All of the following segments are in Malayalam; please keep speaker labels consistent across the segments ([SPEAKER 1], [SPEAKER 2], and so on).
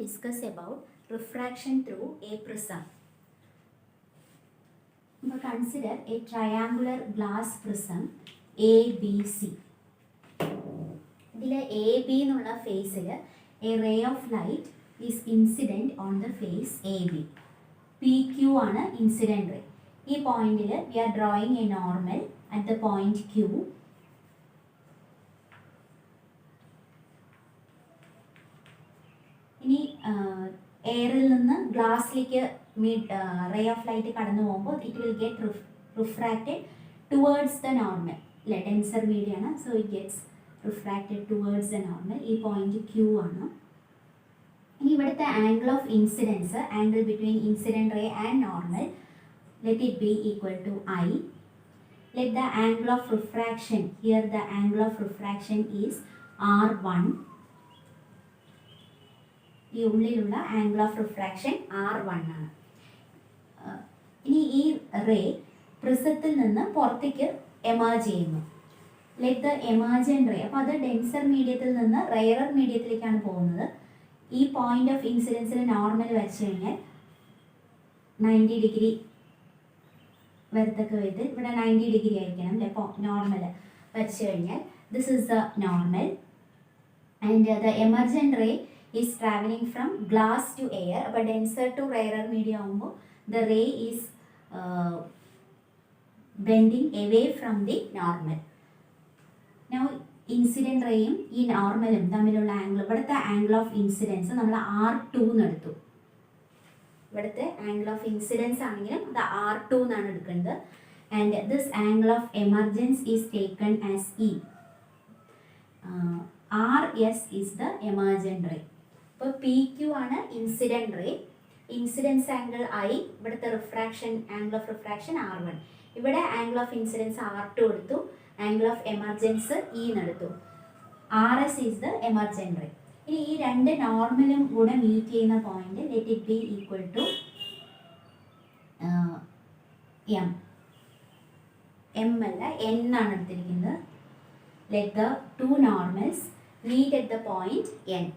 [SPEAKER 1] discuss about refraction through a prism. Now consider a triangular glass prism ABC. ഇതിൽ എ ബി എന്നുള്ള ഫേസിൽ a ray of light is incident on the face A B. P Q ആണ് ഇൻസിഡൻറ്റ് റേ. ഈ പോയിന്റിൽ we are drawing a normal at the point Q. ഇനി എയറിൽ നിന്ന് ഗ്ലാസ്സിലേക്ക് റേ ഓഫ് ലൈറ്റ് കടന്നു പോകുമ്പോൾ it will get refracted towards the normal. അല്ലെ, ഡെൻസർ മീഡിയം ആണ്, so it gets refracted towards the normal. ഈ പോയിന്റ് ക്യൂ ആണ്. ഇനി ഇവിടുത്തെ angle of incidents, angle between incident ray and normal, let it be equal to I. Let the angle of refraction, here the angle of refraction is R1. ഈ ഉള്ളിലുള്ള ആംഗിൾ ഓഫ് റിഫ്രാക്ഷൻ R1 ആണ്. ഇനി ഈ റേ പ്രിസത്തിൽ നിന്ന് പുറത്തേക്ക് എമേർജ് ചെയ്യുന്നു. ലെറ്റ് ദ എമർജൻറ്റ് റേ, അപ്പോൾ അത് ഡെൻസർ മീഡിയത്തിൽ നിന്ന് റെയറർ മീഡിയത്തിലേക്കാണ് പോകുന്നത്. ഈ പോയിന്റ് ഓഫ് ഇൻസിഡൻസിൽ നോർമൽ വെച്ച് കഴിഞ്ഞാൽ 90 ഡിഗ്രി വരത്തക്ക വിധത്തിൽ ഇവിടെ 90 ഡിഗ്രി ആയിരിക്കണം അല്ലേ. അപ്പോൾ നോർമൽ വെച്ച് കഴിഞ്ഞാൽ this is the normal and the emergent ray is travelling from glass to air. അപ്പോൾ ഡെൻസർ ടു റെയറർ മീഡിയം ആകുമ്പോൾ the ray is bending away from the normal. Now incident റേയും ഈ നോർമലും തമ്മിലുള്ള ആംഗിൾ, ഇവിടുത്തെ ആംഗിൾ ഓഫ് ഇൻസിഡൻസ് നമ്മൾ R2 എന്നെടുത്തു. ഇവിടുത്തെ ആംഗിൾ ഓഫ് ഇൻസിഡൻസ് ആണെങ്കിലും അത് R2 എന്നാണ് എടുക്കുന്നത്. And this angle of emergence is taken as E. RS is the emergent ray. അപ്പോൾ PQ ആണ് incident ray. Incidence angle I, ഇവിടുത്തെ refraction angle of refraction R1. ഇവിടെ ആംഗിൾ ഓഫ് ഇൻസിഡൻസ് R2 എടുത്തു, ആംഗിൾ ഓഫ് എമർജൻസ് E എന്നെടുത്തു. RS is the emergent ray. ഇനി ഈ രണ്ട് നോർമലും കൂടെ മീറ്റ് ചെയ്യുന്ന point let it be equal to M അല്ല N ആണ് എടുത്തിരിക്കുന്നത്. Let the two normals meet at the point N.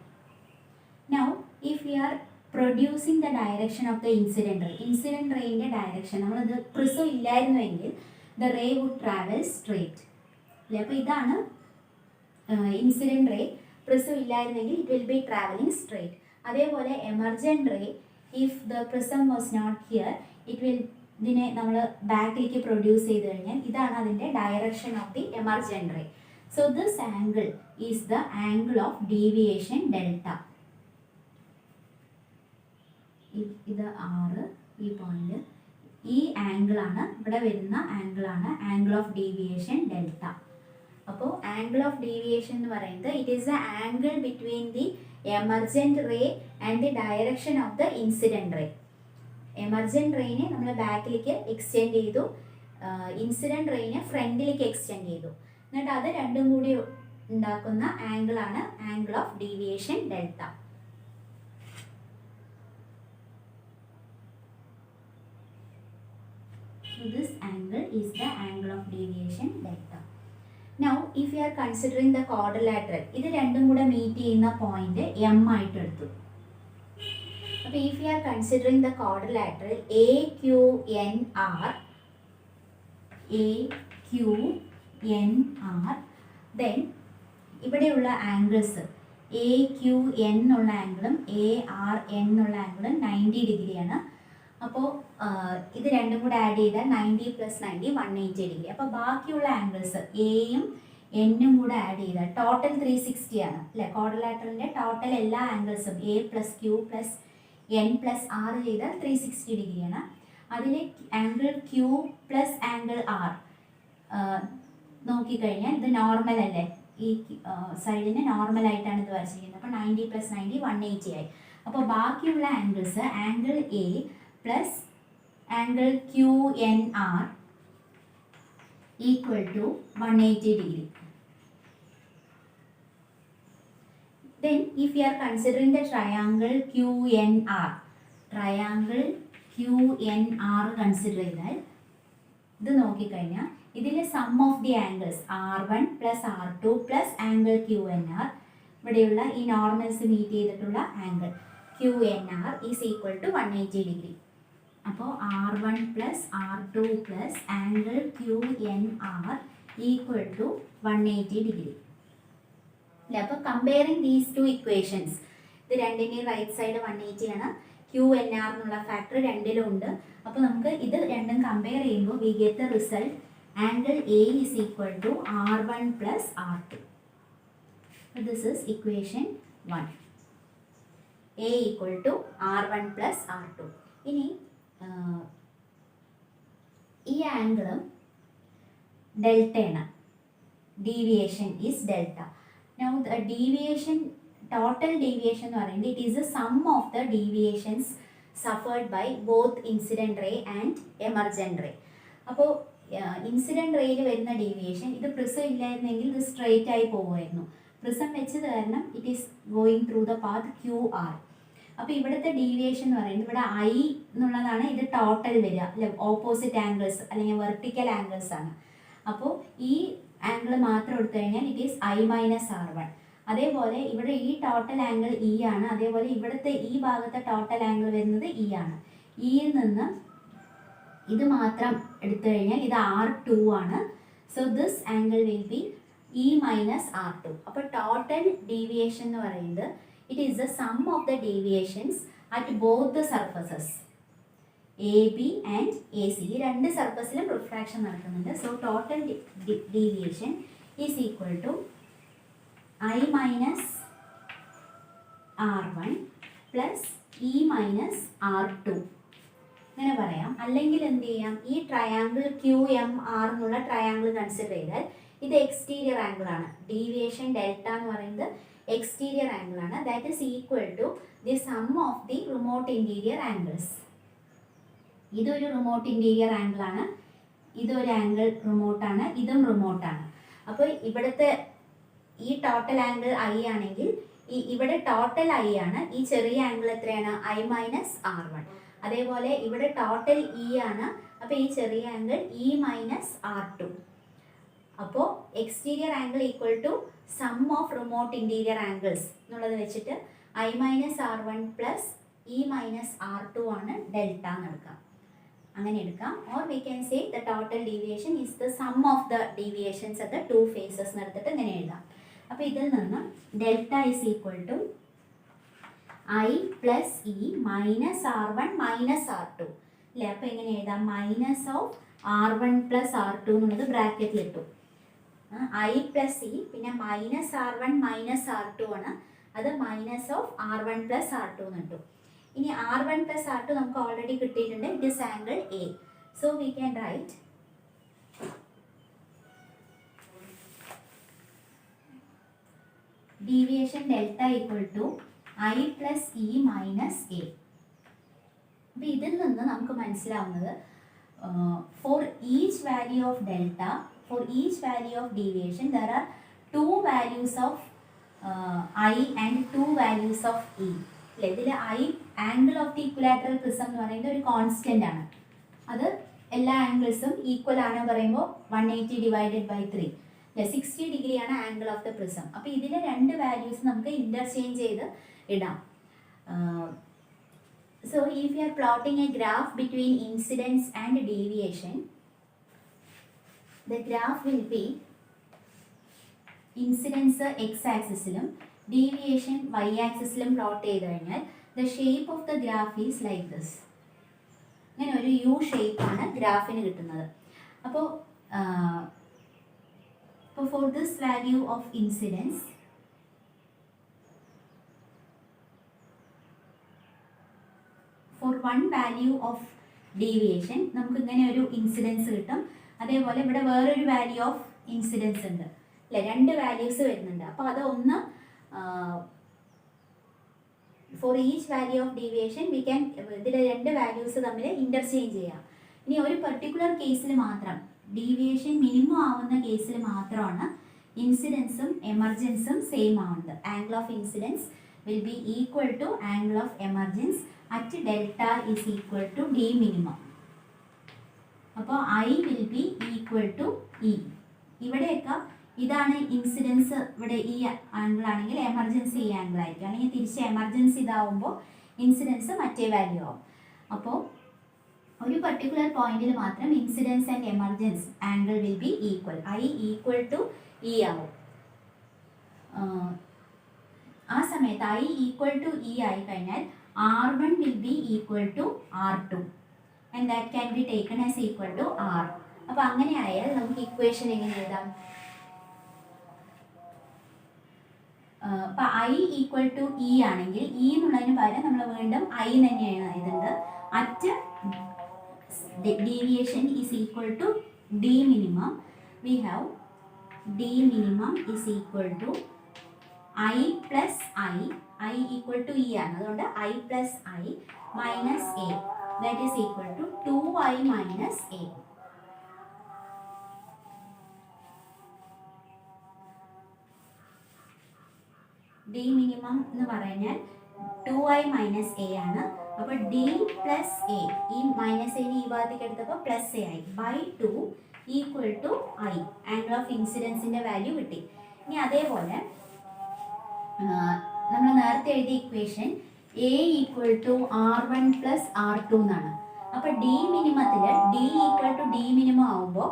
[SPEAKER 1] Now if you are producing the direction of the incident ray, incident റേയിൻ്റെ ഡയറക്ഷൻ നമ്മളത് പ്രിസം ഇല്ലായിരുന്നുവെങ്കിൽ the ray would travel straight അല്ലേ. അപ്പോൾ ഇതാണ് ഇൻസിഡൻറ്റ് റേ. പ്രിസം ഇല്ലായിരുന്നെങ്കിൽ it will be travelling straight. അതേപോലെ emergent ray, if the prism was not here it will, ഇതിനെ നമ്മൾ ബാക്കിലേക്ക് പ്രൊഡ്യൂസ് ചെയ്ത് കഴിഞ്ഞാൽ ഇതാണ് അതിൻ്റെ direction of the emergent ray. So this angle is the angle of deviation delta. ഇത് R, ഈ പോയിന്റ്, ഈ ആംഗിളാണ് ഇവിടെ വരുന്ന ആംഗിളാണ് ആംഗിൾ ഓഫ് ഡീവിയേഷൻ ഡെൽറ്റ. അപ്പോൾ ആംഗിൾ ഓഫ് ഡീവിയേഷൻ എന്ന് പറയുന്നത് it is the angle between the emergent ray and the direction of the incident ray. Emergent റേനെ നമ്മൾ ബാക്കിലേക്ക് എക്സ്റ്റെൻഡ് ചെയ്തു, ഇൻസിഡൻറ്റ് റേനെ ഫ്രണ്ടിലേക്ക് എക്സ്റ്റെൻഡ് ചെയ്തു. എന്നിട്ട് അത് രണ്ടും കൂടി ഉണ്ടാക്കുന്ന ആംഗിളാണ് angle of deviation delta. So this angle is the angle of deviation delta. Now if you are considering the quadrilateral, ഇത് രണ്ടും കൂടെ മീറ്റ് ചെയ്യുന്ന പോയിന്റ് M ആയിട്ട് എടുത്തു. അപ്പോൾ if you are considering the quadrilateral AQNR, then ഇവിടെയുള്ള ആംഗിൾസ് AQN ഉള്ള ആംഗിളും ARN എന്നുള്ള ആംഗിളും 90 ഡിഗ്രിയാണ്. അപ്പോൾ ഇത് രണ്ടും കൂടെ ആഡ് ചെയ്താൽ 90 + 90 180 ഡിഗ്രി. അപ്പോൾ ബാക്കിയുള്ള ആംഗിൾസ് എയും എന്നും കൂടെ ആഡ് ചെയ്താൽ ടോട്ടൽ 360 ആണ് അല്ലേ. ക്വാഡ്രിലാറ്ററലിൻ്റെ ടോട്ടൽ എല്ലാ ആംഗിൾസും A + Q + N + R ചെയ്താൽ 360 ഡിഗ്രിയാണ്. അതിൽ ആംഗിൾ Q + ആംഗിൾ R നോക്കിക്കഴിഞ്ഞാൽ ഇത് നോർമൽ അല്ലേ, ഈ സൈഡിന് നോർമലായിട്ടാണ് ഇത് വരച്ചിരിക്കുന്നത്. അപ്പോൾ 90 + 90 180 ആയി. അപ്പോൾ ബാക്കിയുള്ള angles angle A plus angle QNR equal to 180 degree. Then if you are considering the triangle QNR consider ചെയ്താൽ ഇത് നോക്കിക്കഴിഞ്ഞാൽ ഇതിലെ sum of the angles R1 + R2 + angle QNR, ഇവിടെയുള്ള ഈ നോർമൽസ് മീറ്റ് ചെയ്തിട്ടുള്ള angle QNR is equal to 180 degree. അപ്പോൾ R1 plus R2 plus angle QNR equal to 180 degree. അല്ലേ, അപ്പോൾ കമ്പയറിങ് ദീസ് ടു ഇക്വേഷൻസ്, ഇത് രണ്ടിൻ്റെയും റൈറ്റ് സൈഡ് 180 ആണ്, QNR എന്നുള്ള ഫാക്ടർ രണ്ടിലും ഉണ്ട്. അപ്പോൾ നമുക്ക് ഇത് രണ്ടും കമ്പയർ ചെയ്യുമ്പോൾ we get the result angle A is equal to R1 plus R2. So this is equation 1. A equal to R1 plus R2. ഇനി ഈ ആംഗിളും ഡെൽറ്റയാണ്, deviation is delta. Now the deviation, total deviation എന്ന് പറയുന്നത് it is a sum of the deviations suffered by both incident ray and emergent ray. അപ്പോൾ ഇൻസിഡൻറ്റ് റേയിൽ വരുന്ന ഡീവിയേഷൻ, ഇത് പ്രിസം ഇല്ലായിരുന്നെങ്കിൽ ഇത് സ്ട്രെയിറ്റ് ആയി പോകുമായിരുന്നു. പ്രിസം വെച്ചത് കാരണം it is going through the path QR. അപ്പോൾ ഇവിടുത്തെ ഡീവിയേഷൻ എന്ന് പറയുന്നത് ഇവിടെ I എന്നുള്ളതാണ്, ഇത് ടോട്ടൽ വരിക, അല്ലെ, ഓപ്പോസിറ്റ് ആംഗിൾസ് അല്ലെങ്കിൽ വെർട്ടിക്കൽ ആംഗിൾസ് ആണ്. അപ്പോൾ ഈ ആംഗിൾ മാത്രം എടുത്തു കഴിഞ്ഞാൽ it is I minus R1. അതേപോലെ ഇവിടെ ഈ ടോട്ടൽ ആംഗിൾ E ആണ്, അതേപോലെ ഇവിടുത്തെ ഈ ഭാഗത്തെ ടോട്ടൽ ആംഗിൾ വരുന്നത് E ആണ്. ഇയിൽ നിന്ന് ഇത് മാത്രം എടുത്തു കഴിഞ്ഞാൽ ഇത് R2 ആണ്. So this angle will be E minus R2. അപ്പോൾ ടോട്ടൽ ഡീവിയേഷൻ എന്ന് പറയുന്നത് it is the sum of the deviations at both the surfaces AB and AC. ഈ രണ്ട് സർഫസിലും റിഫ്രാക്ഷൻ നടക്കുന്നുണ്ട്. So total deviation is equal to I minus R1 plus E minus R2 അങ്ങനെ പറയാം. അല്ലെങ്കിൽ എന്ത് ചെയ്യാം, ഈ ട്രയാങ്കിൾ QMR എന്നുള്ള ട്രയാങ്കിൾ കൺസിഡർ ചെയ്താൽ ഇത് എക്സ്റ്റീരിയർ ആംഗിൾ ആണ്. ഡീവിയേഷൻ ഡെൽറ്റ എന്ന് പറയുന്നത് എക്സ്റ്റീരിയർ ആംഗിൾ ആണ്. That is equal to the sum of the remote interior angles. ഇതൊരു റിമോട്ട് ഇൻറ്റീരിയർ ആംഗിൾ ആണ്, ഇതൊരു ആംഗിൾ റിമോട്ടാണ്, ഇതും റിമോട്ടാണ്. അപ്പോൾ ഇവിടുത്തെ ഈ ടോട്ടൽ ആംഗിൾ I ആണെങ്കിൽ ഇവിടെ ടോട്ടൽ I ആണ്, ഈ ചെറിയ ആംഗിൾ എത്രയാണ്, I minus R1. അതേപോലെ ഇവിടെ ടോട്ടൽ E ആണ്, അപ്പോൾ ഈ ചെറിയ ആംഗിൾ E minus R2. അപ്പോൾ exterior angle equal to sum of remote interior angles എന്നുള്ളത് വെച്ചിട്ട് I minus R1 plus E minus R2 ആണ് ഡെൽറ്റ എന്ന് എടുക്കാം, അങ്ങനെ എടുക്കാം. Or we can say the total deviation is the sum of the deviations at the two faces എന്ന് എടുത്തിട്ട് ഇങ്ങനെ എഴുതാം. അപ്പോൾ ഇതിൽ നിന്ന് delta is equal to I plus E minus R1 minus R2 അല്ലേ. അപ്പോൾ എങ്ങനെ എഴുതാം, minus of R1 plus R2 എന്നുള്ളത് ബ്രാക്കറ്റിൽ ഇട്ടു. I plus E പിന്നെ മൈനസ് R1 മൈനസ് R2 ആണ്, അത് minus of R1 plus R2 എന്ന് ഇട്ടു. ഇനി R1 plus R2 നമുക്ക് ഓൾറെഡി കിട്ടിയിട്ടുണ്ട്, it is angle A. So we can write deviation delta equal to I plus E minus A. അപ്പോൾ ഇതിൽ നിന്ന് നമുക്ക് മനസ്സിലാവുന്നത് for each value of delta, for each value of deviation there are 2 values of I and 2 values of E. അല്ലേ, ഇതിൽ I angle of the equilateral prism എന്ന് പറയുന്നത് ഒരു കോൺസ്റ്റൻ്റ് ആണ്, അത് എല്ലാ ആംഗിൾസും ഈക്വൽ ആണ് പറയുമ്പോൾ 180 ഡിവൈഡഡ് ബൈ 3 അല്ലേ, 60 ഡിഗ്രിയാണ് ആംഗിൾ ഓഫ് ദ പ്രിസം. അപ്പോൾ ഇതിലെ രണ്ട് വാല്യൂസ് നമുക്ക് ഇൻ്റർചേഞ്ച് ചെയ്ത് ഇടാം. So if you are plotting a graph between incidence and deviation, the graph will be incidence x-axis-ലും deviation y-axis-ലും plot ചെയ്ത് കഴിഞ്ഞാൽ the shape of the graph is like this. അങ്ങനെ ഒരു U shape ആണ് ഗ്രാഫിന് കിട്ടുന്നത്. അപ്പോൾ for this value of incidence, for one value of deviation നമുക്ക് ഇങ്ങനെ ഒരു ഇൻസിഡൻസ് കിട്ടും. അതേപോലെ ഇവിടെ വേറൊരു വാല്യൂ ഓഫ് ഇൻസിഡൻസ് ഉണ്ട് അല്ലേ, രണ്ട് വാല്യൂസ് വരുന്നുണ്ട്. അപ്പോൾ അത് ഒന്ന് for each value of deviation we can, ഇതിലെ രണ്ട് വാല്യൂസ് തമ്മിൽ ഇൻ്റർചേഞ്ച് ചെയ്യാം. ഇനി ഒരു പെർട്ടിക്കുലർ കേസിൽ മാത്രം, ഡീവിയേഷൻ മിനിമം ആവുന്ന കേസിൽ മാത്രമാണ് ഇൻസിഡൻസും എമർജൻസും സെയിം ആവുന്നത്. Angle of incidents will be equal to angle of emergence at delta is equal to D minimum. അപ്പോൾ I will be equal to E. ഇവിടെയൊക്കെ ഇതാണ് ഇൻസിഡൻസ്, ഇവിടെ ഈ ആംഗിൾ ആണെങ്കിൽ എമർജൻസി ഈ ആംഗിൾ ആയിരിക്കും, അല്ലെങ്കിൽ തിരിച്ച് എമർജൻസി ഇതാവുമ്പോൾ ഇൻസിഡൻസ് മറ്റേ വാല്യൂ ആവും. അപ്പോൾ ഒരു പർട്ടിക്കുലർ പോയിന്റിൽ മാത്രം incidence and emergence angle will be equal, I equal to E ആവും. ആ സമയത്ത് ഐ ഈക്വൽ ടു ഇ ആയി കഴിഞ്ഞാൽ R1 will be equal to R2 and that can be taken as equal to R. അപ്പോൾ അങ്ങനെ ആയാൽ നമുക്ക് ഇക്വേഷൻ എങ്ങനെ എഴുതാം? അപ്പോൾ ഐ ഈക്വൽ ടു ഇ ആണെങ്കിൽ ഇ എന്നുള്ളതിന് പകരം നമ്മൾ വീണ്ടും ഐ തന്നെയാണ് എഴുതുന്നത്. At deviation is equal to d minimum, we have d minimum is equal to I plus I equal to e ആണ്, അതുകൊണ്ട് I plus I minus a, that is equal to 2I minus a. d minimum എന്ന് പറഞ്ഞാൽ 2I minus a ആണ്. അപ്പോൾ d plus a, ഈ മൈനസ് എ ഈ ഭാഗത്തേക്ക് എടുത്തപ്പോൾ പ്ലസ് എ ആയി, by 2 equal to I, angle of ഇൻസിഡൻസിൻ്റെ വാല്യൂ കിട്ടി. ഇനി അതേപോലെ നമ്മൾ നേരത്തെ എഴുതിയ equation A equal to R1 plus R2 എന്നാണ്. അപ്പോൾ ഡി മിനിമത്തിൽ D equal to D minimum ആവുമ്പോൾ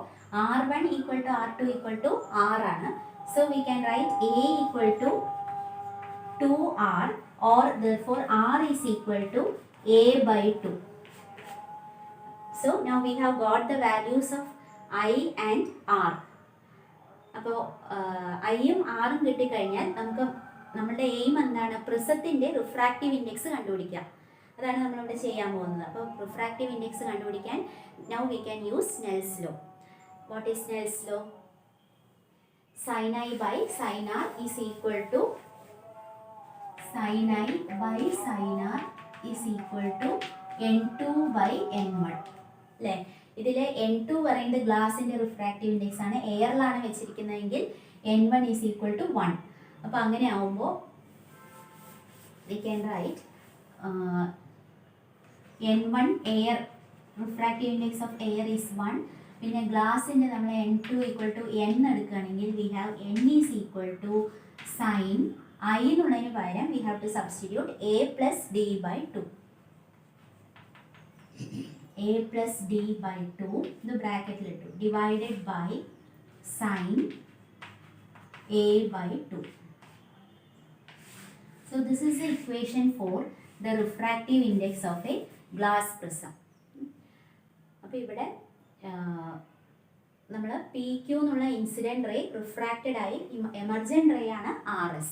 [SPEAKER 1] R1 equal to R2 equal to R ആണ്. So we can write A equal to 2R, or therefore R is equal to a by 2. So now we have got the values of I and R. അപ്പോൾ ഐയും ആറും കിട്ടിക്കഴിഞ്ഞാൽ നമുക്ക് നമ്മുടെ എയിം എന്താണ്? പ്രിസത്തിൻ്റെ റിഫ്രാക്റ്റീവ് ഇൻഡെക്സ് കണ്ടുപിടിക്കാം. അതാണ് നമ്മളിവിടെ ചെയ്യാൻ പോകുന്നത്. അപ്പോൾ റിഫ്രാക്റ്റീവ് ഇൻഡെക്സ് കണ്ടുപിടിക്കാൻ now we can use Snell's law. What is Snell's law? Sin I by sin R is equal to sin I by sin R is equal to n2 by n1 അല്ലേ? ഇതിൽ n2 പറയുന്നത് ഗ്ലാസിൻ്റെ റിഫ്രാക്റ്റീവ് ഇൻഡെക്സ് ആണ്. എയറിലാണ് വെച്ചിരിക്കുന്നതെങ്കിൽ n1 is equal to 1. അപ്പോൾ അങ്ങനെ ആവുമ്പോൾ we can write n1 air, refractive index of air is 1. പിന്നെ ഗ്ലാസിൻ്റെ നമ്മൾ n2 ഈക്വൽ ടു n എടുക്കുകയാണെങ്കിൽ we have n is equal to sin I എന്നുള്ളതിന് പകരം we have to substitute a plus d by 2. a plus d by 2 ഇത് ബ്രാക്കറ്റിലിട്ടു, divided by sin a by 2. So this is the equation for the refractive index of a glass prism. അപ്പോൾ ഇവിടെ നമ്മൾ പി ക്യൂ എന്നുള്ള ഇൻസിഡൻറ്റ് റേ റിഫ്രാക്റ്റഡ് ആയി എമർജൻറ്റ് റേ ആണ് RS.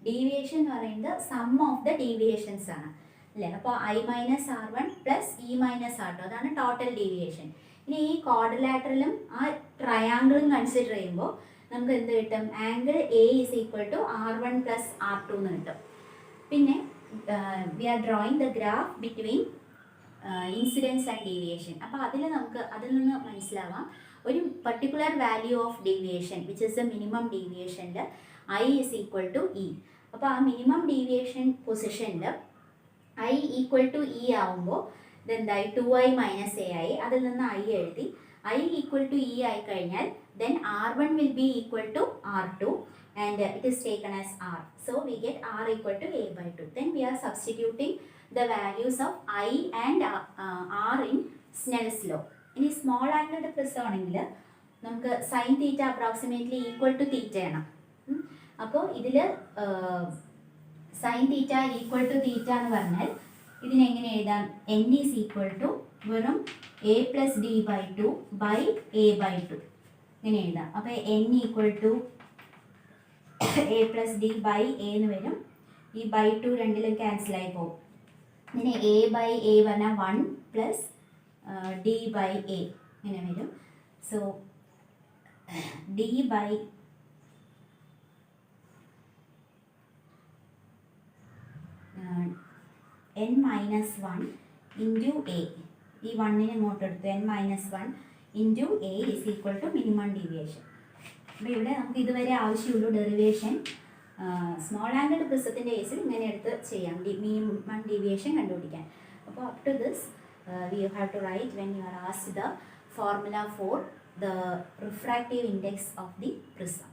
[SPEAKER 1] ഡീവിയേഷൻ എന്ന് പറയുന്നത് സം ഓഫ് ദ ഡീവിയേഷൻസ് ആണ് അല്ലേ? അപ്പോൾ I minus R1 plus E minus R2 അതാണ് ടോട്ടൽ ഡീവിയേഷൻ. ഇനി ഈ ക്വാഡ്രിലാറ്ററലും ആ ട്രയാങ്കിളും കൺസിഡർ ചെയ്യുമ്പോൾ നമുക്ക് എന്ത് കിട്ടും? Angle A is equal to R1 plus R2 എന്ന് കിട്ടും. പിന്നെ we are drawing the graph between incidence and deviation. അപ്പോൾ അതിൽ നിന്ന് മനസ്സിലാവാം ഒരു particular value of deviation which is the minimum ഡീവിയേഷനിൽ I is equal to E. അപ്പോൾ ആ മിനിമം ഡീവിയേഷൻ പൊസിഷനിൽ I ഈക്വൽ ടു ഇ ആവുമ്പോൾ ഇതെന്തായി? 2I മൈനസ് എ ആയി. അതിൽ നിന്ന് I എഴുതി. I ഈക്വൽ ടു ഇ ആയി കഴിഞ്ഞാൽ then R1 will be equal to R2 and it is taken as R. So we get R equal to a by 2. Then we are substituting the values of I and R in Snell's law. ഇനി സ്മോൾ ആംഗിളുടെ പ്രിസം ആണെങ്കിൽ നമുക്ക് sine theta approximately equal to theta ആണ്. അപ്പോൾ ഇതിൽ sine theta equal to theta എന്ന് പറഞ്ഞാൽ ഇതിനെങ്ങനെ എഴുതാം? n ഈസ് ഈക്വൽ ടു വെറും a plus D by 2 by A by 2 ഇങ്ങനെ എഴുതാം. അപ്പോൾ n equal to A plus D by A എന്ന് വരും. ഈ ബൈ 2 രണ്ടിലും ക്യാൻസലായി പോകും. ഇങ്ങനെ എ ബൈ എ പറഞ്ഞാൽ 1 പ്ലസ് ഡി ബൈ എ ഇങ്ങനെ വരും. So D by n minus 1 into A, ഈ 1നെ ഇങ്ങോട്ട് എടുത്തു, n minus 1 into A is equal to minimum deviation. അപ്പോൾ ഇവിടെ നമുക്ക് ഇതുവരെ ആവശ്യമുള്ളൂ ഡെറിവേഷൻ. സ്മോൾ ആംഗിൾ പ്രിസത്തിൻ്റെ കേസിൽ ഇങ്ങനെ എടുത്ത് ചെയ്യാം മിനിമം ഡീവിയേഷൻ കണ്ടുപിടിക്കാൻ. അപ്പോൾ up to this we have to write when you are asked the formula for the refractive index of the prism.